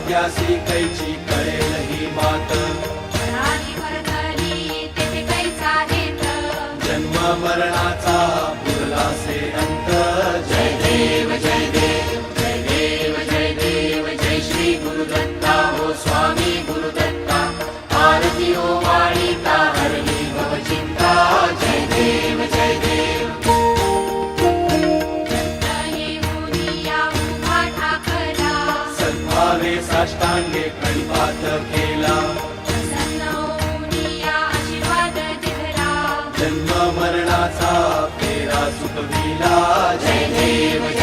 त्यासी कैची कळेल ही बात जन्म मरणाचा पुरलासे अंत जय देव जय देव जय देव जय देव जय श्री गुरुदत्ता हो स्वामी गुरुदत्ता आरती ओ वाळीता हरली भव चिंता जय देव जय देव सद्भावे साष्टांगे प्रणिपात केला जन्म मरणाचा फेरा सुखविला जय देव